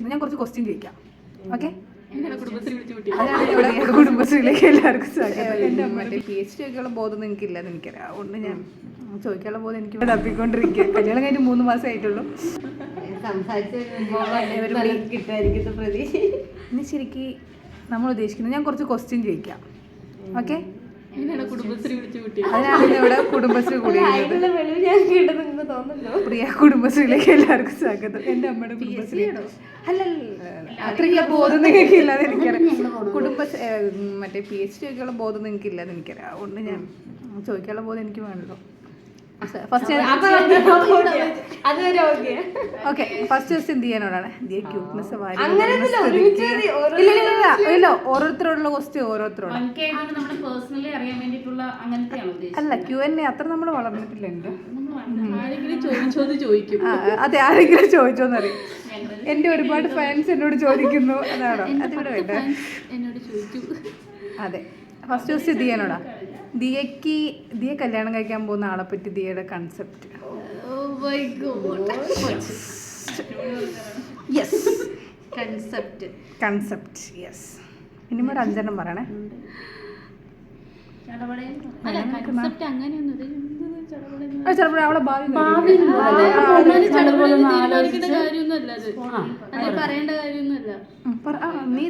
ഉദ്ദേശിക്കുന്നത്. ഞാൻ കുറച്ച് ക്വസ്റ്റ്യൻ ചോദിക്കാം, ഓക്കെ? അതാണ് ഇവിടെ കുടുംബശ്രീയിലേക്ക് എല്ലാവർക്കും സ്വാഗതം. മറ്റേ PhD ഒക്കെയുള്ള ബോധം നിങ്ങൾക്കില്ലെന്ന് എനിക്കറിയാം, അതുകൊണ്ട് ഞാൻ ചോദിക്കാനുള്ള ബോധം എനിക്ക് തപ്പിക്കൊണ്ടിരിക്കുക. കല്യാണം കഴിഞ്ഞ് 3 മാസം ആയിട്ടുള്ളൂ. ഇനി ശരിക്കും നമ്മൾ ഉദ്ദേശിക്കുന്നത് ഞാൻ കുറച്ച് ക്വസ്റ്റ്യൻ ചോദിക്കാം, ഓക്കെ? അതിനാണ് ഇവിടെ കുടുംബശ്രീ കൂടിയിരിക്കുന്നത്. പ്രിയ കുടുംബശ്രീയിലേക്ക് എല്ലാവർക്കും സ്വാഗതം. എൻ്റെ അമ്മയുടെ കുടുംബശ്രീ അല്ലല്ല, അത്രയ്ക്കുള്ള ബോധം നിങ്ങൾക്ക് ഇല്ലാതെ എനിക്കറിയാം. കുടുംബശ്രീ മറ്റേ PhD ഒക്കെയുള്ള ബോധം നിങ്ങൾക്ക് ഇല്ലാതെ എനിക്കറിയാം, അതുകൊണ്ട് ഞാൻ ചോദിക്കാനുള്ള ബോധം എനിക്ക് വേണല്ലോ. ഫസ്റ്റ് ക്വസ്റ്റ്യൻ ദിയനോടാണ്. ദിയ ക്യൂട്ട്നെസ് ഇല്ല, ഓരോരുത്തരോടുള്ള ക്വസ്റ്റ്യൻ ഓരോരുത്തരോട് അല്ല. Q&A അത്ര നമ്മൾ വളർന്നിട്ടില്ല. അതെ, ആരെങ്കിലും ചോദിച്ചോന്നറിയും. എന്റെ ഒരുപാട് ഫാൻസ് എന്നോട് ചോദിക്കുന്നു, അതാണോ അതിവിടെ വേണ്ട? അതെ, ഫസ്റ്റ് ക്വസ്റ്റ്യൻ ദിയനോടാ. ദിയ കല്യാണം കഴിക്കാൻ പോകുന്ന ആളെ പറ്റി ദിയയുടെ കൺസെപ്റ്റ്. Concept yes. ഇനിയും ഒരു 5 എണ്ണം പറയണേ. ചിലപ്പോൾ അവളെ ഭാവി നീ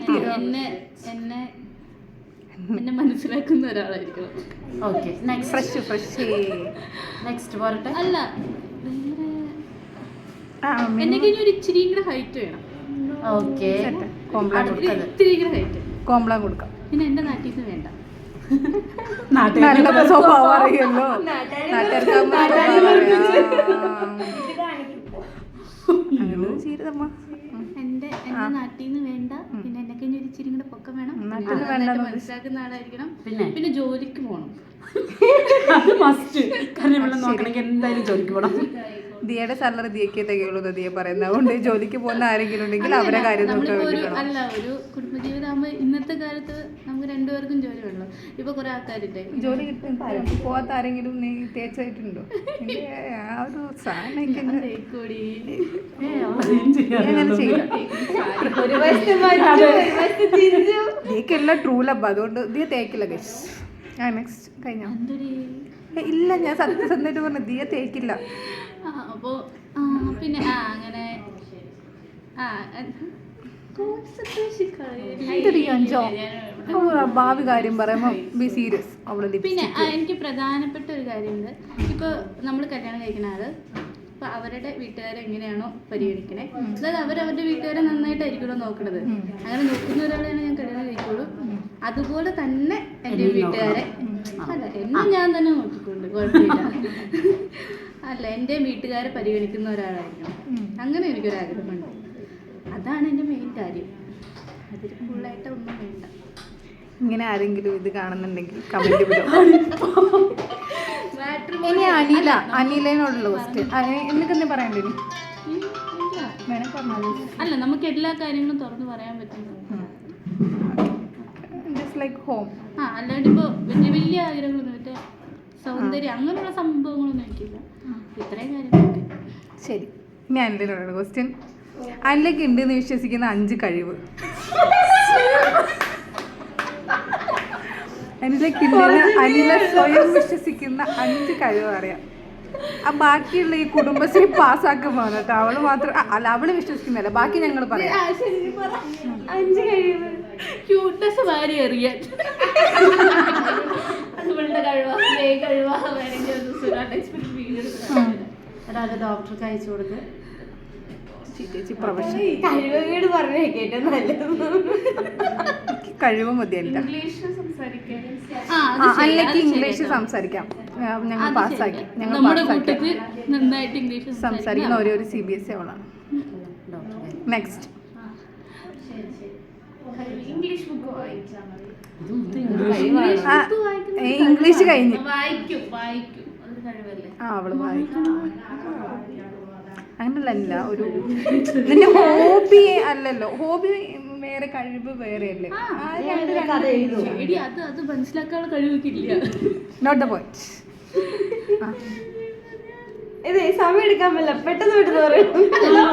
എന്നെ മനസ്സിലാക്കുന്ന ഒരാളായിരിക്കണം. ഓക്കെ, നെക്സ്റ്റ് പോരട്ടെ. അല്ല, എന്നെ കഴിഞ്ഞ ഒരു ഇച്ചിരി കൂടെ ഹൈറ്റ് വേണം. ഓക്കെ, ഇത്തിരി കൂടെ ഹൈറ്റ് കോംപ്ലാൻ കൊടുക്കാം. പിന്നെ എന്റെ നാട്ടിൽ നിന്ന് വേണ്ട. നല്ല സ്വഭാവം അറിയല്ലോ എന്റെ നാട്ടിൽ നിന്ന് വേണ്ട. പിന്നെ എന്നെ കഴിഞ്ഞ ഒരു ഇച്ചിരി കൂടെ പൊക്കം വേണം. മനസ്സിലാക്കുന്ന ആളായിരിക്കണം. പിന്നെ ജോലിക്ക് പോകണം. എന്തായാലും ജോലിക്ക് പോകണം. ദിയയുടെ സാലറി ദിയക്കേ തികയുള്ളൂ ദിയ പറയുന്നത്. അതുകൊണ്ട് ജോലിക്ക് പോകുന്ന ആരെങ്കിലും ഉണ്ടെങ്കിൽ അവരുടെ കാര്യം അല്ല, ഒരു കുടുംബജീവിതമാകുമ്പോൾ ഇന്നത്തെ കാലത്ത് നമുക്ക് 2 പേർക്കും ജോലി വേണം. ഇപ്പൊ കുറെ ആൾക്കാരില്ലേ ജോലി കിട്ടും. പോവാത്ത ആരെങ്കിലും നീ തേച്ചായിട്ടുണ്ടോ? ആ ഒരു സാധനം ദിയക്കെല്ലാം ട്രൂ ലബ്, അതുകൊണ്ട് ദിയ തേക്കില്ല. ഗൈസ്, നെക്സ്റ്റ് കഴിഞ്ഞോ? ഇല്ല, ഞാൻ സത്യസന്ധമായിട്ട് പറഞ്ഞു, ദിയ തേക്കില്ല. അപ്പോ പിന്നെ അങ്ങനെ ഭാവി കാര്യം പറയുമ്പോ ബി സീരിയസ്. പിന്നെ എനിക്ക് പ്രധാനപ്പെട്ട ഒരു കാര്യമുണ്ട്. ഇപ്പൊ നമ്മൾ കല്യാണം കഴിക്കുന്ന ആള് അപ്പൊ അവരുടെ വീട്ടുകാരെ എങ്ങനെയാണോ പരിഗണിക്കണേ, അതായത് അവരവരുടെ വീട്ടുകാരെ നന്നായിട്ടായിരിക്കുമല്ലോ നോക്കണത്. അങ്ങനെ നോക്കുന്ന ഒരാളെയാണ് ഞാൻ കല്യാണം കഴിക്കുള്ളൂ. അതുപോലെ തന്നെ എൻ്റെ വീട്ടുകാരെ അല്ല, എന്നെ ഞാൻ തന്നെ നോക്കിക്കൊണ്ട് കുഴപ്പമില്ല. അല്ല, എൻ്റെ വീട്ടുകാരെ പരിഗണിക്കുന്ന ഒരാളായിരിക്കണം. അങ്ങനെ എനിക്കൊരാഗ്രഹമുണ്ട്. അതാണ് എൻ്റെ മെയിൻ കാര്യം. അതിൽ ഫുള്ളായിട്ട് ഒന്നും വേണ്ട. ഇങ്ങനെ ആരെങ്കിലും ഇത് കാണുന്നുണ്ടെങ്കിൽ കമന്റ് ഇനി അനിലനോടുള്ള ക്വസ്റ്റ്യൻ എനിക്കെന്താ പറയണ്ടേ? അല്ല, നമുക്ക് എല്ലാ കാര്യങ്ങളും തുറന്ന് പറയാൻ പറ്റുന്നു. Like home. അല്ലാണ്ട് ഇപ്പൊ വലിയ ആഗ്രഹങ്ങളൊന്നും മറ്റേ സൗന്ദര്യം അങ്ങനെയുള്ള സംഭവങ്ങളൊന്നും എനിക്കില്ല. ഇത്രയും കാര്യങ്ങളൊക്കെ. ശരി, ഇനി അനിലനോടുള്ള ക്വസ്റ്റ്യൻ. അനിലക്ക് ഉണ്ടെന്ന് വിശ്വസിക്കുന്ന 5 കഴിവ്. അനില സ്വയം വിശ്വസിക്കുന്ന 5 കഴിവ് അറിയാം. ആ ബാക്കിയുള്ള ഈ കുടുംബശ്രീ പാസ്സാക്കുമ്പോ കേട്ടോ അവള് മാത്രം അല്ല, അവള് വിശ്വസിക്കുന്നില്ല, ബാക്കി ഞങ്ങൾ പറയാം. 5 കഴിവ്. ക്യൂട്ട്നെസ് വാരി എറിയാൻ അതുകളുടെ ഒരാളെ ഡോക്ടർക്ക് അയച്ചു കൊടുത്ത് കഴിവ് മതി. അല്ലെങ്കിൽ ഇംഗ്ലീഷ് സംസാരിക്കാം. ഞങ്ങൾ പാസ്സാക്കി. ഞങ്ങൾ സംസാരിക്കുന്ന ഒരേ ഒരു CBSE അവളാണ്. നെക്സ്റ്റ് ഇംഗ്ലീഷ് കഴിഞ്ഞ് അവള് വായിക്കും. അങ്ങനല്ല, ഒരു നിന്റെ ഹോബി അല്ലല്ലോ. ഹോബി വേറെ, കഴിവ് വേറെ അല്ലേ? അത് മനസ്സിലാക്കാനുള്ള കഴിവൊക്കെ ഇല്ല. Not the point. ഇതേ സമയം എടുക്കാൻ പറ്റില്ല, പെട്ടെന്ന് വിടുന്ന പറയണം, എല്ലാം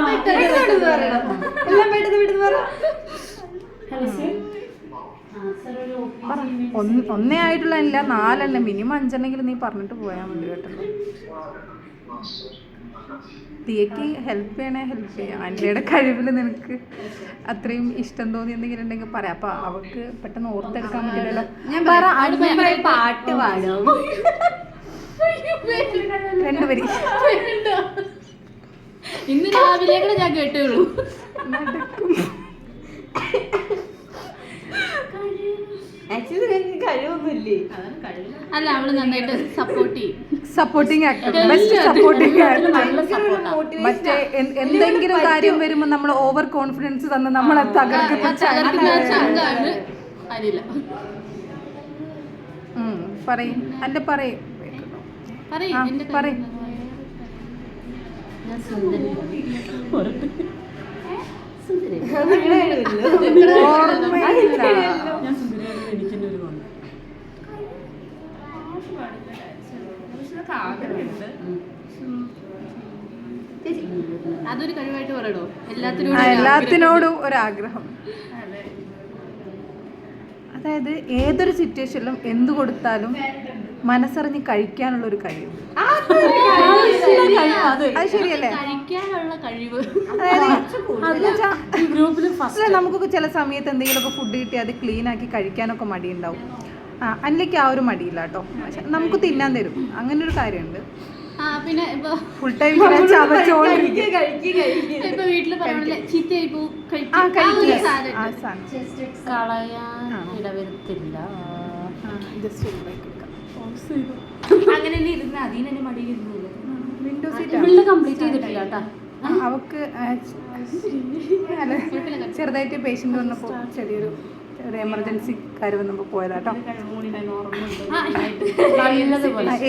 പെട്ടെന്ന് വിടുന്ന പറ. ഒന്നേ ആയിട്ടുള്ള ഇല്ല, 4 മിനിമം 5 നീ പറഞ്ഞിട്ട് പോയാൽ മതി കേട്ടോ. ദിയക്ക് ഹെൽപ്പ് ചെയ്യണേ ഹെൽപ്പ് ചെയ്യാം. ആൻറ്റിയുടെ കഴിവിൽ നിനക്ക് അത്രയും ഇഷ്ടം തോന്നി എന്തെങ്കിലും ഉണ്ടെങ്കിൽ പറയാം. അപ്പൊ അവൾക്ക് പെട്ടെന്ന് ഓർത്തെടുക്കാൻ പറ്റില്ലല്ലോ. ഞാൻ പറ, പാട്ട് പാടും 2 വരി. ഇന്ന് രാവിലെ കൂടെ ഞാൻ കേട്ടുള്ളൂ. ആക്ച്വലി നിങ്ങൾക്ക് കഴിവൊന്നുമില്ലേ? അല്ല, അവള് നന്നായിട്ട് സപ്പോർട്ട് ചെയ്യും. Supporting actor, best supporting actor. നല്ല സപ്പോർട്ടാ. മറ്റേ എന്തെങ്കിലും കാര്യം വരുമ്പോൾ നമ്മൾ ഓവർ കോൺഫിഡൻസ് തന്ന് നമ്മളെ തകർക്കുന്ന ചങ്കാണ് അനില. പറയും അല്ല പറയും പറയും എന്റെ പറയും. ഞാൻ സുന്ദരി. ഓർമ്മയില്ല. ഞാൻ സുന്ദരിയാണെന്ന് എനിക്കെന്നെ ഒരു തോന്നുന്നു. അതൊരു കഴിവായിട്ട് പറയണോ? എല്ലാത്തിനോടും ഒരാഗ്രഹം. അതായത് ഏതൊരു സിറ്റുവേഷനിലും എന്ത് കൊടുത്താലും മനസ്സറിഞ്ഞ് കഴിക്കാനുള്ള ഒരു കഴിവ്. അത് ശരിയല്ലേ? കഴിക്കാനുള്ള കഴിവ്. അതായത് നമുക്കൊക്കെ ചില സമയത്ത് എന്തെങ്കിലുമൊക്കെ ഫുഡ് കിട്ടി അത് ക്ലീൻ ആക്കി കഴിക്കാനൊക്കെ മടിയുണ്ടാവും. അന്നിലേക്ക് ആ ഒരു മടിയില്ല കേട്ടോ. പക്ഷെ നമുക്ക് തിന്നാൻ തരും, അങ്ങനെ ഒരു കാര്യമുണ്ട്. പിന്നെ ഇപ്പൊ ഫുൾ ടൈം ചവച്ചോണ്ടിരിക്കും. ഇപ്പൊ വീട്ടില് പറഞ്ഞ ചീത്തയായി പോവും, കളയാൻ ഇടവരുത്തില്ല. അങ്ങനെ ഇരുന്ന് അതിനെ മടിയിരുന്നില്ല. വിൻഡോ ഇവളുടെ കംപ്ലീറ്റ് ചെയ്തിട്ടില്ല കേട്ടാ. അവക്ക് ചെറുതായിട്ട് പേഷ്യന്റ് വന്നപ്പോൾ ചെറിയൊരു എമർജൻസി കാര്യം വന്നപ്പോൾ പോയതാട്ടോ.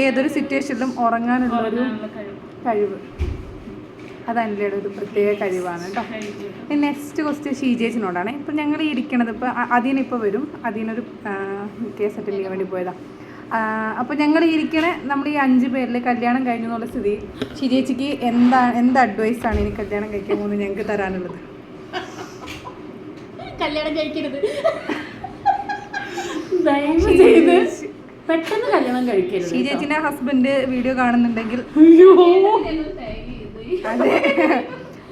ഏതൊരു സിറ്റുവേഷനിലും ഉറങ്ങാനുള്ളൊരു കഴിവ്, അത് അനിലയുടെ ഒരു പ്രത്യേക കഴിവാണ് കേട്ടോ. നെക്സ്റ്റ് ക്വസ്റ്റ്യൻ ഷീജേച്ചിനോടാണ്. ഇപ്പം ഞങ്ങൾ ഈ ഇരിക്കണത് ഇപ്പോൾ അതിനിപ്പോൾ വരും, അതിനൊരു കേസ് അറ്റൻഡ് ചെയ്യാൻ വേണ്ടി പോയതാണ്. അപ്പോൾ ഞങ്ങൾ ഇരിക്കണ നമ്മൾ ഈ 5 പേരിൽ കല്യാണം കഴിഞ്ഞു എന്നുള്ള സ്ഥിതി ഷീജേച്ചിക്ക് എന്ത് അഡ്വൈസാണ് ഇനി കല്യാണം കഴിക്കാൻ പോകുന്നത് ഞങ്ങൾക്ക് തരാനുള്ളത്? കല്യാണം കഴിക്കരുത്, ദയവ് ചെയ്ത് പെട്ടെന്ന് കല്യാണം കഴിക്കരുത്. ഷീജേച്ചിന്റെ ഹസ്ബൻഡ് വീഡിയോ കാണുന്നുണ്ടെങ്കിൽ അതെ,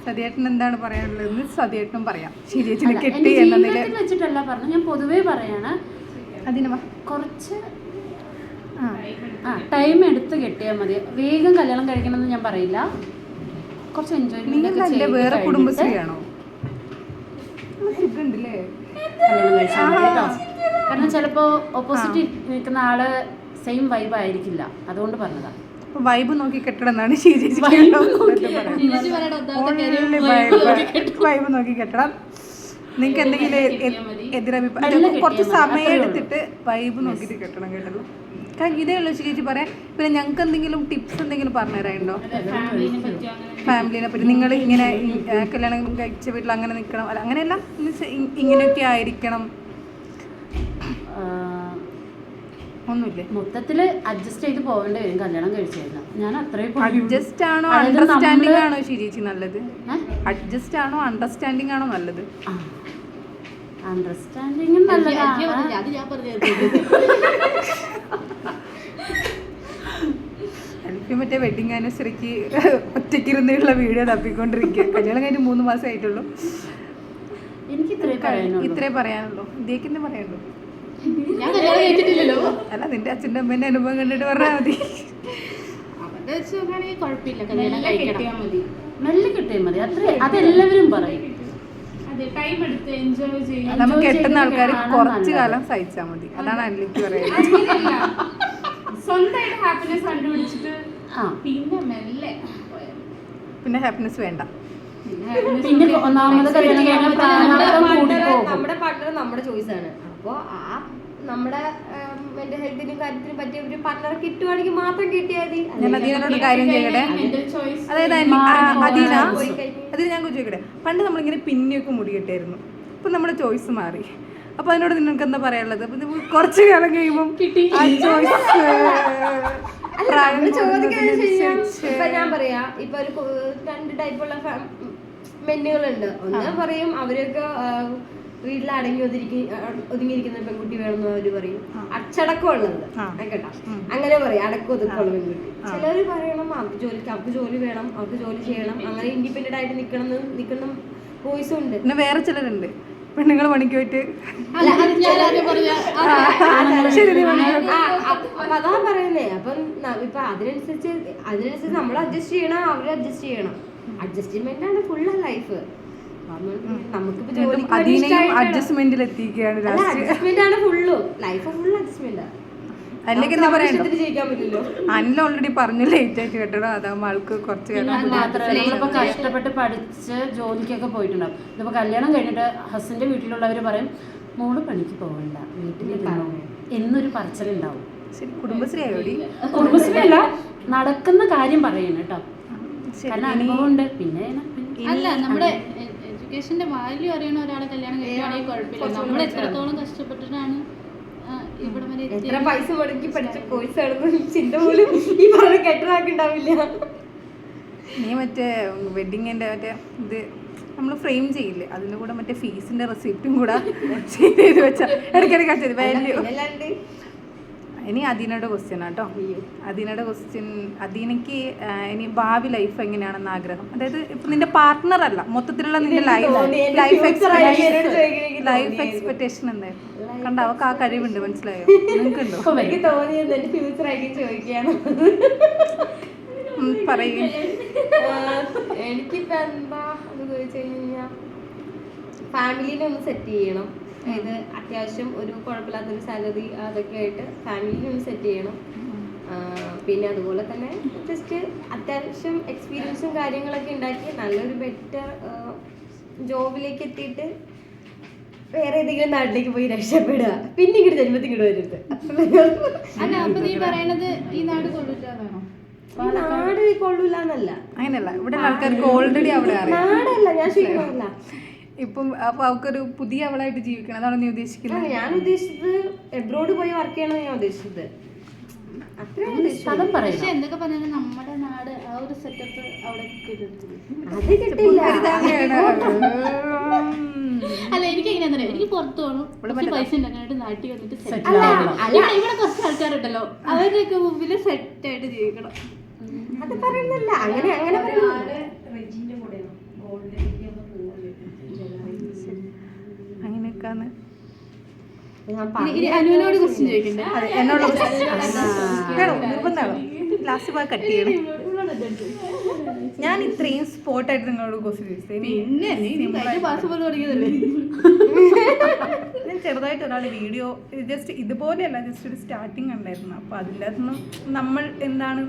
സതിയേട്ടൻ എന്താണ് പറയാനുള്ളതെന്ന് സതിയേട്ടനും പറയാം. ഷീജേച്ചിനെ കെട്ടി എന്ന നിലയിൽ വെച്ചിട്ടല്ല പറഞ്ഞു, ഞാൻ പൊതുവേ പറയാണ്. അതിന് കുറച്ച് ടൈം എടുത്ത് കെട്ടിയാൽ മതി. വേഗം കല്യാണം കഴിക്കണമെന്ന് ഞാൻ പറയില്ല. കുറച്ച് നിങ്ങൾ എൻ്റെ വേറെ കുടുംബശ്രീയാണോ? കല്യാണം കഴിച്ചാൽ മതി കേട്ടോ. കാരണം ചിലപ്പോ ഓപ്പോസിറ്റ് നിൽക്കുന്ന ആള് സെയിം വൈബ് ആയിരിക്കില്ല, അതുകൊണ്ട് പറഞ്ഞതാ. വൈബ് നോക്കി കെട്ടണമെന്നാണ് ഷീജേച്ചി വൈബ് നോക്കി കെട്ടണം. നിങ്ങൾക്ക് എന്തെങ്കിലും എതിരഭിപ്രായം, കുറച്ച് സമയം എടുത്തിട്ട് വൈബ് നോക്കിയിട്ട് കെട്ടണം കേട്ടല്ലോ. കാരണം ഇതേ ഉള്ളൂ ചേച്ചി പറയാം. പിന്നെ ഞങ്ങൾക്ക് എന്തെങ്കിലും ടിപ്സ് എന്തെങ്കിലും പറഞ്ഞു തരാനുണ്ടോ ഫാമിലിനെ പറ്റി? നിങ്ങൾ ഇങ്ങനെ കല്യാണം കഴിച്ച വീട്ടിൽ അങ്ങനെ നിൽക്കണം, അല്ല അങ്ങനെയല്ല, ഇങ്ങനെയൊക്കെ ആയിരിക്കണം ഒന്നുമില്ലേ? മൊത്തത്തില് അഡ്ജസ്റ്റ് ചെയ്ത് പോകേണ്ടി വരും കല്യാണം കഴിച്ചു കഴിഞ്ഞാൽ. ഞാൻ അത്രയും അഡ്ജസ്റ്റ് ആണോ അണ്ടർസ്റ്റാൻഡിങ് ആണോ ചേച്ചി നല്ലത്? അഡ്ജസ്റ്റ് ആണോ അണ്ടർസ്റ്റാൻഡിങ് ആണോ നല്ലത്? അണ്ടർസ്റ്റാൻഡിങ് നല്ലതാണ്. അത് ഞാൻ പറഞ്ഞു. എനിക്ക് മറ്റേ വെഡിങ് ആനിവേഴ്സറിക്ക് ഒറ്റയ്ക്കിരുന്നുള്ള വീഡിയോ തപ്പിക്കൊണ്ടിരിക്കുക. കല്യാണം കഴിഞ്ഞ് 3 മാസം ആയിട്ടുള്ളൂ. എനിക്ക് ഇത്രേ പറയാനുള്ളൂ. ഇതേക്കെന്നെ പറയാനുള്ളൂ. ഞാൻ കല്യാണം കഴിച്ചിട്ടില്ലല്ലോ. അല്ല, നിന്റെ അച്ഛൻ്റെ അമ്മേൻ്റെ അനുഭവം കണ്ടിട്ട് പറഞ്ഞാൽ മതി. അവരുടെ വെച്ച് നോക്കുകയാണെങ്കിൽ കുഴപ്പമില്ല, കല്യാണം കഴിക്കണം, മെല്ലെ കിട്ടിയാൽ മതി. അതെല്ലാവരും പറയും. നമുക്ക് കെട്ടുന്ന ആൾക്കാർ കുറച്ചു കാലം സഹിച്ചാൽ മതി, അതാണ് അനിലേക്ക് പറയുന്നത്. സ്വന്തമായിട്ട് ഹാപ്പിനെസ് കണ്ടുപിടിച്ചിട്ട് പിന്നെ ഹാപ്പിനെസ് വേണ്ട. പിന്നെ ഒന്നാമത് നമ്മുടെ പാർട്ട്ണർ നമ്മുടെ ചോയ്സ് ആണ്. അപ്പോൾ ആ നമ്മുടെ മെന്റൽ ഹെൽത്തിനും കാര്യത്തിനും പറ്റിയ ഒരു പാർട്ട്ണറെ കിട്ടുവാണെങ്കിൽ മാത്രം കിട്ടിയാൽ മതി. ഞാൻ അദീനോട് കാര്യം ചെയ്യട്ടെ. അതായത് അദീന ഞാൻ ചോദിക്കട്ടെ, പണ്ട് നമ്മളിങ്ങനെ പിന്നെയൊക്കെ മുടി കെട്ടായിരുന്നു, ഇപ്പം നമ്മുടെ ചോയ്സ് മാറി. അപ്പൊ അതിനോട് നിങ്ങൾക്ക് എന്താ പറയാനുള്ളത്? അപ്പൊ കുറച്ചു കാലം കഴിയുമ്പം ആ ചോയ്സ് ഇപ്പൊ ഞാൻ പറയാ, ഇപ്പൊ ഒരു 2 ടൈപ്പുള്ള മെന്നുകളുണ്ട്. ഒന്ന് പറയും അവരൊക്കെ വീട്ടിൽ ഒതുങ്ങിയിരിക്കുന്ന പെൺകുട്ടി വേണമെന്ന് അവര് പറയും. അച്ചടക്കമുള്ളത് കേട്ടോ, അങ്ങനെ പറയും, അടക്കം ഒതുക്കമുള്ള പെൺകുട്ടി. ചിലര് പറയണം അവർക്ക് ജോലി വേണം, അവർക്ക് ജോലി ചെയ്യണം, അങ്ങനെ ഇൻഡിപെൻഡന്റ് ആയിട്ട് നിൽക്കുന്ന ബോയ്സും ഉണ്ട്. പിന്നെ വേറെ ചിലരുണ്ട് പെണ്ണുങ്ങൾ പണിക്ക് പോയിട്ട് അതാ പറയുന്നേ. അപ്പം ഇപ്പൊ അതിനനുസരിച്ച് നമ്മൾ അഡ്ജസ്റ്റ് ചെയ്യണം, അവര് അഡ്ജസ്റ്റ് ചെയ്യണം. അഡ്ജസ്റ്റ്മെന്റ് ആണ് ഫുള്ള് ലൈഫ്. നമുക്കിപ്പോ ജോലി അഡ്ജസ്റ്റ്മെന്റിൽ എത്തിക്കുകയാണ്. അഡ്ജസ്റ്റ്മെന്റ് ആണ് ഫുള്ള് ലൈഫ്, ഫുൾ അഡ്ജസ്റ്റ്മെന്റ്. അല്ലെങ്കിൽ എന്താ പറയാ, ജീവിക്കാൻ പറ്റില്ലല്ലോ. അല്ല ഓൾറെഡി പറഞ്ഞു ലേറ്റ് ആയിട്ട് കേട്ടോ, അതാകുമ്പോ ആൾക്ക് കുറച്ച് നമ്മളിപ്പോ കഷ്ടപ്പെട്ട് പഠിച്ച് ജോലിക്കൊക്കെ പോയിട്ടുണ്ടാവും. ഇതിപ്പോ കല്യാണം കഴിഞ്ഞിട്ട് ഹസ്ബൻഡിന്റെ വീട്ടിലുള്ളവര് പറയും മോള് പണിക്ക് പോകണ്ട, വീട്ടിലിരുന്നോ എന്നൊരു പറച്ചിലുണ്ടാവും. ശരി, കുടുംബശ്രീ ആയോടി? കുടുംബശ്രീ അല്ല, നടക്കുന്ന കാര്യം പറയുന്നു കേട്ടോ. കാരണം അനുഭവം ഉണ്ട്. പിന്നെ അല്ല, നമ്മുടെ എഡ്യൂക്കേഷന്റെ വാല്യൂ അറിയണ ഒരാളെ കല്യാണം കഴിക്കുകയാണെങ്കിൽ കുഴപ്പമില്ല. നമ്മൾ എത്രത്തോളം കഷ്ടപ്പെട്ടിട്ടാണ് ഇവിടെ വരെ എത്ര പൈസ മുടക്കി പഠിച്ച കോഴ്സാണെന്ന് ചിന്ത പോലും ഈ പറഞ്ഞ കെട്ടറാക്കുണ്ടാവില്ല. നീ മറ്റേ വെഡിങ്ങിന്റെ മറ്റേ ഇത് നമ്മൾ ഫ്രെയിം ചെയ്യില്ലേ, അതിന്റെ കൂടെ മറ്റേ ഫീസിന്റെ റെസിപ്റ്റും കൂടെ ചെയ്ത് വെച്ചാ ഇടയ്ക്കിടയ്ക്ക് വാല്യൂ. ഇനി അദീനയുടെ ക്വസ്റ്റ്യൻ ആട്ടോ. അദീനയുടെ ക്വസ്റ്റ്യൻ, അദീനയ്ക്ക് ഇനി ഭാവി ലൈഫ് എങ്ങനെയാണെന്ന് ആഗ്രഹം? അതായത് ഇപ്പൊ നിന്റെ പാർട്ട്ണർ അല്ല, മൊത്തത്തിലുള്ള നിന്റെ ലൈഫ് എക്സ്പെക്ടേഷൻ എന്തായിരുന്നു? കണ്ട, അവർക്ക് ആ കഴിവുണ്ട്, മനസ്സിലായോ? നിങ്ങൾക്കുണ്ടോ? എനിക്ക് തോന്നിയത് എന്റെ ഫ്യൂച്ചർ ആയിട്ട് ചോദിക്കാണ്. പറയൂ. എനിക്കിപ്പോ എന്താ എന്ന് ചോദിച്ചു കഴിഞ്ഞാൽ ഫാമിലിനെ ഒന്ന് സെറ്റ് ചെയ്യണം. അതായത് അത്യാവശ്യം ഒരു കുഴപ്പമില്ലാത്തൊരു സാലറി അതൊക്കെ ആയിട്ട് ഫാമിലിനെ ഒന്ന് സെറ്റ് ചെയ്യണം. പിന്നെ അതുപോലെ തന്നെ ജസ്റ്റ് അത്യാവശ്യം എക്സ്പീരിയൻസും കാര്യങ്ങളൊക്കെ ഉണ്ടാക്കി നല്ലൊരു ബെറ്റർ ജോബിലേക്ക് എത്തിയിട്ട് വേറെ ഏതെങ്കിലും നാട്ടിലേക്ക് പോയി രക്ഷപ്പെടുക. പിന്നെ ഇങ്ങോട്ട് ജന്മത്തിൽ ഇങ്ങോട്ട് വരരുത്. അല്ല, അപ്പൊ നീ പറയണത് ഈ നാട് കൊള്ളൂറ്റാണോ? നാട് കൊള്ളൂലെന്നല്ല, അങ്ങനെയല്ല. ഇവിടെ ആൾക്കാർക്ക് ഓൾറെഡി അവിടെ അറിയാം. നാടല്ല ഞാൻ ശരിയല്ല. ഇപ്പം അപ്പൊ അവർക്കൊരു പുതിയ അവളായിട്ട് ജീവിക്കണം, അതാണ് നീ ഉദ്ദേശിക്കുന്നത്? ഞാൻ ഉദ്ദേശിച്ചത് എബ്രോഡ് പോയി വർക്ക് ചെയ്യണമെന്ന് ഞാൻ ഉദ്ദേശിച്ചത്. പക്ഷെ എന്തൊക്കെ പറഞ്ഞാലും നമ്മുടെ നാട് ആ ഒരു സെറ്റപ്പ് അവിടെ അത് കിട്ടില്ല. അല്ല, എനിക്ക് എങ്ങനെയാ, എനിക്ക് പുറത്തു പോകണം, പൈസ ഉണ്ടാക്കാനായിട്ട് നാട്ടിൽ വന്നിട്ട് ഇവിടെ കുറച്ച് ആൾക്കാരുണ്ടല്ലോ, അവരുടെയൊക്കെ മുമ്പിൽ സെറ്റ് ആയിട്ട് ജീവിക്കണം. അത് പറയുന്നില്ല, അങ്ങനെ അങ്ങനെയൊക്കെയാണ്. അനുവിനോട് ക്വസ്റ്റ്യൻ ചോദിക്കണ്ടേ? എന്നോട് നിർബന്ധമാണോ? ലാസ്റ്റ് പോയി കട്ട് ചെയ്യണം. ഞാൻ ഇത്രയും സ്പോട്ടായിട്ട് നിങ്ങളോട് ക്വസ്റ്റ്യൻ ചോദിച്ചത്. പിന്നെ പാസ്പോർട്ട് തുടങ്ങിയതല്ലേ? ഞാൻ ചെറുതായിട്ട് ഒരാൾ വീഡിയോ ജസ്റ്റ് ഇതുപോലെയല്ല, ജസ്റ്റ് ഒരു സ്റ്റാർട്ടിങ് ഉണ്ടായിരുന്നു. അപ്പോൾ അതിൻ്റെ അകത്തുനിന്നും നമ്മൾ എന്താണ്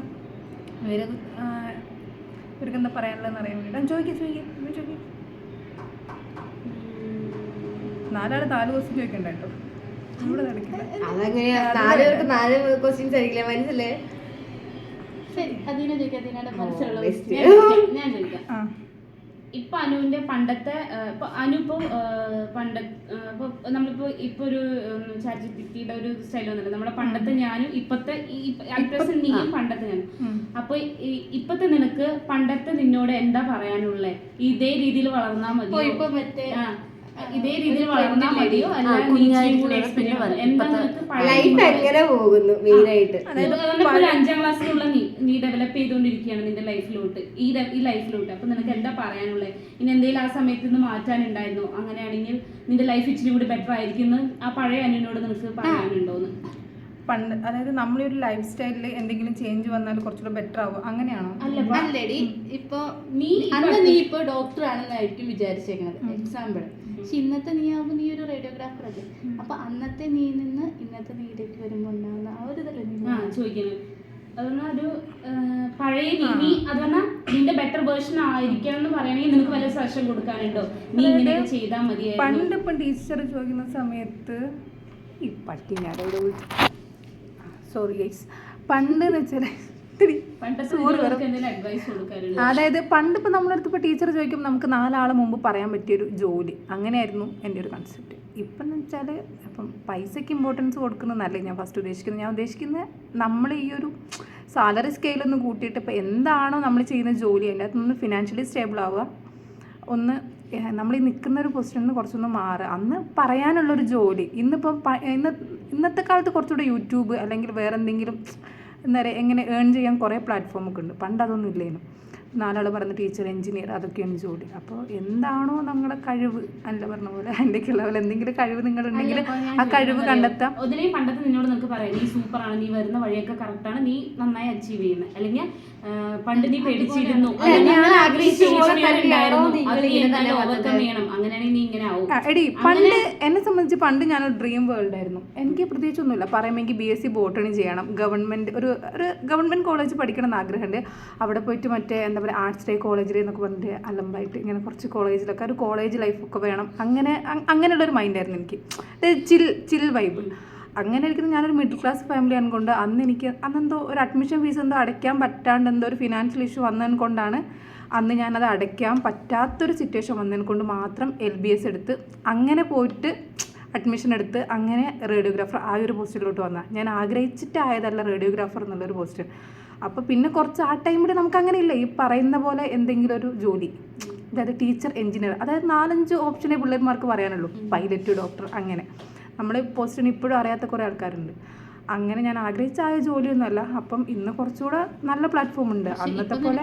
ഇവർക്ക് എന്താ പറയാനുള്ളതെന്ന് അറിയാൻ വേണ്ടിയിട്ട് ചോദിക്കാം. 4 ആൾ 4 ക്വസ്റ്റ്യൻ ചോദിക്കണ്ട കേട്ടോ. അതങ്ങനെയാ, 4 പേർക്ക് 4 ക്വസ്റ്റ്യൻസ് ആയിരിക്കില്ല, മനസ്സിലേ? ശരി, അതിനെ ചോദിക്കാം. അതിനോട് മനസ്സിലുള്ള ഞാൻ ചോദിക്കാം. ഇപ്പൊ അനുവിന്റെ പണ്ടത്തെ അനു ഇപ്പൊ നമ്മളിപ്പോ ഇപ്പൊ ഒരു ചാറ്റ്ജിപിടിയുടെ ഒരു സ്റ്റൈൽ വന്നില്ല, നമ്മുടെ പണ്ടത്തെ ഞാനും ഇപ്പത്തെ നീയും പണ്ടത്തെ ഞാനും. അപ്പൊ ഇപ്പത്തെ നിനക്ക് പണ്ടത്തെ നിന്നോട് എന്താ പറയാനുള്ളേ? ഇതേ രീതിയിൽ വളർന്നാ മതിയോ? ഇപ്പൊ മറ്റേ ഇതേ രീതിയിൽ വളർന്നാ മതിയോ? അല്ല ലൈഫ് എങ്ങനെ പോകുന്നു മെയിൻ ആയിട്ട്? അതായത് 5ാം ക്ലാസ്സിലുള്ള നീ ഡെവലപ്പ് ചെയ്തുകൊണ്ടിരിക്കുകയാണ് നിന്റെ ലൈഫിലോട്ട്, ഈ ലൈഫിലോട്ട്. അപ്പൊ നിനക്ക് എന്താ പറയാനുള്ളത്? ഇനി എന്തെങ്കിലും ആ സമയത്ത് നിന്ന് മാറ്റാനുണ്ടായിരുന്നോ? അങ്ങനെയാണെങ്കിൽ നിന്റെ ലൈഫ് ഇച്ചിരി കൂടി ബെറ്റർ ആയിരിക്കും ആ പഴയ അനുവിനോട് നിനക്ക് പറയാനുണ്ടോന്ന്? പണ്ട് അതായത് നമ്മളെ ഒരു ലൈഫ് സ്റ്റൈലിൽ എന്തെങ്കിലും ചേഞ്ച് വന്നാൽ കുറച്ചുകൂടെ ബെറ്റർ ആവും, അങ്ങനെയാണോ? അല്ലടി, ഇപ്പൊ നീ ഇപ്പൊ ഡോക്ടർ ആണെന്നായിരിക്കും വിചാരിച്ചേക്കുന്നത്, എക്സാമ്പിൾ. പക്ഷെ ഇന്നത്തെ നീ ആവുമ്പോൾ നീ ഒരു റേഡിയോഗ്രാഫർ അല്ലേ. അപ്പൊ അന്നത്തെ നീ നിന്ന് ഇന്നത്തെ നീയിലേക്ക് വരുമ്പോ ഉണ്ടാവുന്ന ആ ഒരു ഇതല്ലേ ചോദിക്കുന്നത്. അതുകൊണ്ടാ ഒരു പഴയ നീ അതുകൊണ്ടാ നിന്റെ ബെറ്റർ വേർഷൻ ആയിരിക്കണം എന്ന് പറയണമെങ്കിൽ നിനക്ക് വല്ല സജഷൻ കൊടുക്കാനുണ്ടോ? നീ ഇങ്ങനെ ചെയ്താൽ മതിയായിരുന്നു. പണ്ട് ഇപ്പം ടീച്ചർ ചോദിക്കുന്ന സമയത്ത് ഈ പട്ടി ഞാനോട് സോറി ഗൈസ്, പണ്ട് എന്ന് വെച്ചാൽ ഒത്തിരി പണ്ടത്തെ നിങ്ങൾക്ക് എന്തെങ്കിലും അഡ്വൈസ് കൊടുക്കാറുണ്ട്? അതായത് പണ്ട് ഇപ്പം നമ്മുടെ അടുത്ത് ഇപ്പോൾ ടീച്ചർ ചോദിക്കുമ്പോൾ നമുക്ക് 4 ആളെ മുമ്പ് പറയാൻ പറ്റിയൊരു ജോലി, അങ്ങനെയായിരുന്നു എൻ്റെ ഒരു കൺസെപ്റ്റ്. ഇപ്പം എന്ന് വെച്ചാൽ ഇപ്പം പൈസയ്ക്ക് ഇമ്പോർട്ടൻസ് കൊടുക്കുന്നതല്ല ഞാൻ ഫസ്റ്റ് ഉദ്ദേശിക്കുന്നത്. ഞാൻ ഉദ്ദേശിക്കുന്നത് നമ്മൾ ഈ ഒരു സാലറി സ്കെയിലൊന്ന് കൂട്ടിയിട്ട് ഇപ്പോൾ എന്താണോ നമ്മൾ ചെയ്യുന്ന ജോലി അതിൻ്റെ അകത്തുനിന്ന് ഫിനാൻഷ്യലി സ്റ്റേബിൾ ആവുക, ഒന്ന് നമ്മൾ ഈ നിൽക്കുന്ന ഒരു പൊസിഷനിൽ നിന്ന് കുറച്ചൊന്ന് മാറുക, അന്ന് പറയാനുള്ളൊരു ജോലി. ഇന്നിപ്പം ഇന്നത്തെ കാലത്ത് കുറച്ചുകൂടെ യൂട്യൂബ് അല്ലെങ്കിൽ വേറെ എന്തെങ്കിലും എന്താ പറയുക എങ്ങനെ ഏൺ ചെയ്യാൻ കുറേ പ്ലാറ്റ്ഫോമൊക്കെ ഉണ്ട്. പണ്ട് അതൊന്നും ഇല്ലേനും. 4 ആൾ പറഞ്ഞ ടീച്ചർ, എഞ്ചിനീയർ, അതൊക്കെയാണ് ജോലി. അപ്പോൾ എന്താണോ നമ്മുടെ കഴിവ്, അല്ല പറഞ്ഞ പോലെ അതിൻ്റെയൊക്കെയുള്ള പോലെ എന്തെങ്കിലും കഴിവ് നിങ്ങളുണ്ടെങ്കിൽ ആ കഴിവ് കണ്ടെത്താം. ഒന്നിനെയും പണ്ടത്തെ നിന്നോട് നിനക്ക് പറയാം, നീ സൂപ്പറാണ്, നീ വരുന്ന വഴിയൊക്കെ കറക്റ്റാണ്, നീ നന്നായി അച്ചീവ് ചെയ്യുന്നത്. അല്ലെങ്കിൽ പണ്ട് നീ പേടിച്ചിരുന്നു, അങ്ങനെയാണെങ്കിൽ നീ ഇങ്ങനെ ആവും. എടി പണ്ട് എന്നെ സംബന്ധിച്ച് പണ്ട് ഞാനൊരു ഡ്രീം വേൾഡ് ആയിരുന്നു. എനിക്ക് പ്രത്യേകിച്ചൊന്നുമില്ല. പറയുമ്പോൾ എനിക്ക് BSc ബോട്ടണി ചെയ്യണം, ഒരു ഗവൺമെൻറ് കോളേജ് പഠിക്കണം എന്ന് ആഗ്രഹമുണ്ട്. അവിടെ പോയിട്ട് മറ്റേ എന്താ പറയുക ആർട്സ് ഡേ കോളേജിൽ എന്നൊക്കെ പറഞ്ഞിട്ട് അലമ്പായിട്ട് ഇങ്ങനെ കുറച്ച് കോളേജിലൊക്കെ ഒരു കോളേജ് ലൈഫൊക്കെ വേണം, അങ്ങനെയുള്ളൊരു മൈൻഡായിരുന്നു എനിക്ക്. ചിൽ വൈബ്. അങ്ങനെ ഇരിക്കുന്ന ഞാനൊരു മിഡിൽ ക്ലാസ് ഫാമിലി ആയതുകൊണ്ട് അന്നെന്തോ ഒരു അഡ്മിഷൻ ഫീസ് എന്തോ അടയ്ക്കാൻ പറ്റാണ്ട് എന്തോ ഒരു ഫിനാൻഷ്യൽ ഇഷ്യൂ വന്നതിനെ കൊണ്ടാണ് അന്ന് ഞാനത് അടയ്ക്കാൻ പറ്റാത്തൊരു സിറ്റുവേഷൻ വന്നതിനെ കൊണ്ട് മാത്രം LBS എടുത്ത് അങ്ങനെ പോയിട്ട് അഡ്മിഷൻ എടുത്ത് അങ്ങനെ റേഡിയോഗ്രാഫർ ആ ഒരു പോസ്റ്റിലോട്ട് വന്നാൽ. ഞാൻ ആഗ്രഹിച്ചിട്ടായതല്ല റേഡിയോഗ്രാഫർ എന്നുള്ളൊരു പോസ്റ്റ്. അപ്പോൾ പിന്നെ കുറച്ച് ആ ടൈമിൽ നമുക്ക് അങ്ങനെ ഇല്ല ഈ പറയുന്ന പോലെ എന്തെങ്കിലും ഒരു ജോലി, അതായത് ടീച്ചർ, എഞ്ചിനീയർ, അതായത് 4-5 ഓപ്ഷനേ പിള്ളേർമാർക്ക് പറയാനുള്ളൂ. പൈലറ്റ്, ഡോക്ടർ, അങ്ങനെ നമ്മൾ പോസ്റ്റിന് ഇപ്പോഴും അറിയാത്ത കുറേ ആൾക്കാരുണ്ട്. അങ്ങനെ ഞാൻ ആഗ്രഹിച്ച ആ ജോലിയൊന്നുമല്ല. അപ്പം ഇന്ന് കുറച്ചുകൂടെ നല്ല പ്ലാറ്റ്ഫോം ഉണ്ട്. അന്നത്തെ പോലെ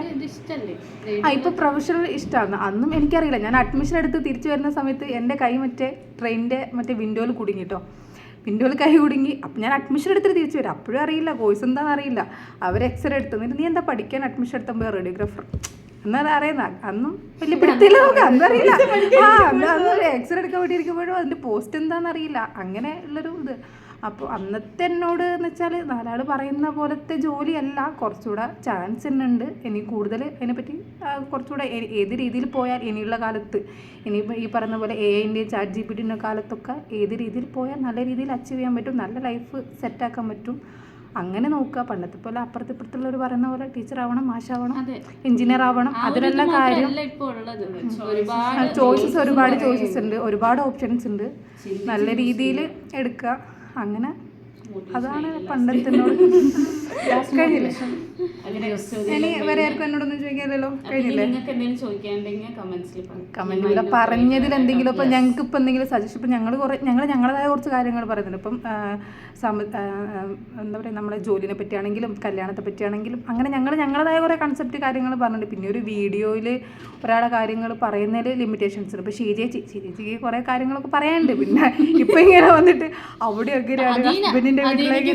ഇപ്പോൾ പ്രൊഫഷണൽ ഇഷ്ടമാണ്. അന്നും എനിക്കറിയില്ല. ഞാൻ അഡ്മിഷൻ എടുത്ത് തിരിച്ചു വരുന്ന സമയത്ത് എൻ്റെ കൈ ട്രെയിനിൻ്റെ വിൻഡോയിൽ കുടുങ്ങിട്ടോ. വിൻഡോയിൽ കൈ കുടുങ്ങി. അപ്പം ഞാൻ അഡ്മിഷൻ എടുത്തിട്ട് തിരിച്ചു വരും. അപ്പോഴും അറിയില്ല കോഴ്സ് എന്താണെന്ന് അറിയില്ല. അവർ എക്സ്റേ എടുത്തു. നീ എന്താ പഠിക്കാൻ അഡ്മിഷൻ എടുത്തുമ്പോൾ റേഡിയോഗ്രാഫർ എന്നാൽ അറിയുന്ന അന്നും വലിയ പിടുത്തില്ല. നമുക്ക് അന്നറിയില്ല. എക്സ്റേ എടുക്കാൻ വേണ്ടി ഇരിക്കുമ്പോഴും അതിൻ്റെ പോസ്റ്റ് എന്താണെന്ന് അറിയില്ല. അങ്ങനെ ഉള്ളൊരു ഇത്. അപ്പോൾ അന്നത്തെ എന്നോട് എന്ന് വെച്ചാൽ 4 ആൾ പറയുന്ന പോലത്തെ ജോലിയല്ല, കുറച്ചുകൂടെ ചാൻസ് തന്നെ ഉണ്ട്. ഇനി കൂടുതൽ അതിനെപ്പറ്റി കുറച്ചുകൂടെ ഏത് രീതിയിൽ പോയാൽ ഇനിയുള്ള കാലത്ത് ഇനിയിപ്പോൾ ഈ പറയുന്ന പോലെ AI ChatGPT കാലത്തൊക്കെ ഏത് രീതിയിൽ പോയാൽ നല്ല രീതിയിൽ അച്ചീവ് ചെയ്യാൻ പറ്റും, നല്ല ലൈഫ് സെറ്റാക്കാൻ പറ്റും, അങ്ങനെ നോക്കുക. പണ്ടത്തെ പോലെ അപ്പുറത്തിപ്പുറത്തുള്ളവർ പറയുന്ന പോലെ ടീച്ചർ ആവണം, മാഷാവണം, എഞ്ചിനീയർ ആവണം, അതിലുള്ള കാര്യം ഒരുപാട് ചോയ്സസ് ഉണ്ട്, ഒരുപാട് ഓപ്ഷൻസ് ഉണ്ട്. നല്ല രീതിയിൽ എടുക്കുക. അങ്ങനെ അതാണ് പണ്ടത്തെ. കഴിഞ്ഞില്ലേ? ഇനി വേറെ ആർക്കും എന്നോടൊന്നും ചോദിക്കാമല്ലോ. കഴിഞ്ഞില്ലേ? കമന്റിലൂടെ പറഞ്ഞതിൽ എന്തെങ്കിലും ഇപ്പം ഞങ്ങൾക്ക് ഇപ്പം എന്തെങ്കിലും സജഷൻ, ഇപ്പം ഞങ്ങളുടേതായ കുറച്ച് കാര്യങ്ങൾ പറയുന്നുണ്ട്. ഇപ്പം എന്താ പറയുക, നമ്മുടെ ജോലിനെ പറ്റിയാണെങ്കിലും കല്യാണത്തെ പറ്റിയാണെങ്കിലും അങ്ങനെ ഞങ്ങളുടേതായ കുറേ കൺസെപ്റ്റ് കാര്യങ്ങൾ പറഞ്ഞിട്ടുണ്ട്. പിന്നെ ഒരു വീഡിയോയിൽ ഒരാളെ കാര്യങ്ങൾ പറയുന്നതിൽ ലിമിറ്റേഷൻസ് ഉണ്ട്. ഇപ്പോൾ ചേച്ചിക്ക് കുറേ കാര്യങ്ങളൊക്കെ പറയാനുണ്ട്. പിന്നെ ഇപ്പം ഇങ്ങനെ വന്നിട്ട് അവിടെയൊക്കെ ഹസ്ബൻഡിൻ്റെ വീട്ടിലേക്ക്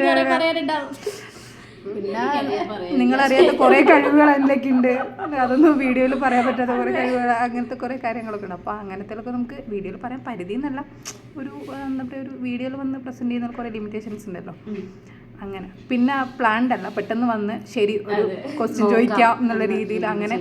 പിന്നെ നിങ്ങളറിയാത്ത കുറേ കഴിവുകൾ എന്തൊക്കെ ഉണ്ട്, അതൊന്നും വീഡിയോയിൽ പറയാൻ പറ്റാത്ത കുറേ കഴിവുകൾ, അങ്ങനത്തെ കുറേ കാര്യങ്ങളൊക്കെ ഉണ്ട്. അപ്പോൾ അങ്ങനത്തെയൊക്കെ നമുക്ക് വീഡിയോയിൽ പറയാൻ പരിധി എന്നല്ല, ഒരു എന്താ പറയുക, ഒരു വീഡിയോയിൽ വന്ന് പ്രസൻറ്റ് ചെയ്യുന്ന കുറേ ലിമിറ്റേഷൻസ് ഉണ്ടല്ലോ. അങ്ങനെ പിന്നെ പ്ലാൻഡ് അല്ല, പെട്ടെന്ന് വന്ന് ശരി ഒരു ക്വസ്റ്റ്യൻ ചോദിക്കാം എന്നുള്ള രീതിയിൽ അങ്ങനെ.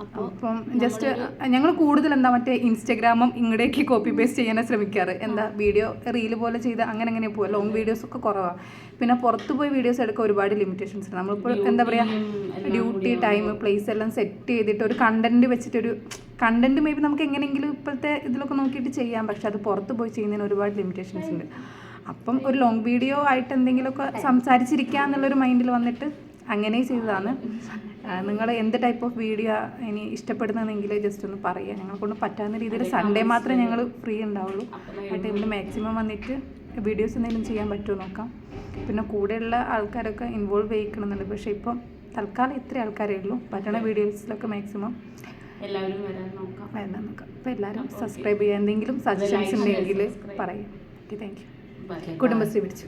അപ്പം ജസ്റ്റ് ഞങ്ങൾ കൂടുതൽ എന്താ മറ്റേ ഇൻസ്റ്റഗ്രാമും ഇങ്ങടേക്ക് കോപ്പി പേസ്റ്റ് ചെയ്യാനാണ് ശ്രമിക്കാറ്. എന്താ വീഡിയോ റീല് പോലെ ചെയ്ത് അങ്ങനെ പോവുക. ലോങ് വീഡിയോസ് ഒക്കെ കുറവാണ്. പിന്നെ പുറത്ത് പോയി വീഡിയോസ് എടുക്കാൻ ഒരുപാട് ലിമിറ്റേഷൻസ് ഉണ്ട്. നമ്മളിപ്പോൾ എന്താ പറയുക, ഡ്യൂട്ടി ടൈം പ്ലേസ് എല്ലാം സെറ്റ് ചെയ്തിട്ട് ഒരു കണ്ടന്റ് വെച്ചിട്ടൊരു കണ്ടന്റ് മേ ബി നമുക്ക് എങ്ങനെയെങ്കിലും ഇപ്പോഴത്തെ ഇതിലൊക്കെ നോക്കിയിട്ട് ചെയ്യാം. പക്ഷെ അത് പുറത്ത് പോയി ചെയ്യുന്നതിന് ഒരുപാട് ലിമിറ്റേഷൻസ് ഉണ്ട്. അപ്പം ഒരു ലോങ് വീഡിയോ ആയിട്ട് എന്തെങ്കിലുമൊക്കെ സംസാരിച്ചിരിക്കുക എന്നുള്ളൊരു മൈൻഡിൽ വന്നിട്ട് അങ്ങനെ ചെയ്തതാണ്. നിങ്ങൾ എന്ത് ടൈപ്പ് ഓഫ് വീഡിയോ ഇനി ഇഷ്ടപ്പെടുന്നതെങ്കിൽ ജസ്റ്റ് ഒന്ന് പറയുക. ഞങ്ങളെ കൊണ്ട് പറ്റാവുന്ന രീതിയിൽ സൺഡേ മാത്രമേ ഞങ്ങൾ ഫ്രീ ഉണ്ടാവുള്ളൂ. ആ ടൈമിൽ മാക്സിമം വന്നിട്ട് വീഡിയോസ് എന്തെങ്കിലും ചെയ്യാൻ പറ്റുമോ നോക്കാം. പിന്നെ കൂടെയുള്ള ആൾക്കാരൊക്കെ ഇൻവോൾവ് ചെയ്യിക്കണമെന്നുണ്ട്. പക്ഷേ ഇപ്പം തൽക്കാലം ഇത്ര ആൾക്കാരേ ഉള്ളൂ. പറ്റണ വീഡിയോസിലൊക്കെ മാക്സിമം എല്ലാവരും വരാൻ നോക്കാം. അപ്പോൾ എല്ലാവരും സബ്സ്ക്രൈബ് ചെയ്യുക. എന്തെങ്കിലും സജഷൻസ് ഉണ്ടെങ്കിൽ പറയാം. Okay, thank you. കുടുംബശ്രീ പിടിച്ചു.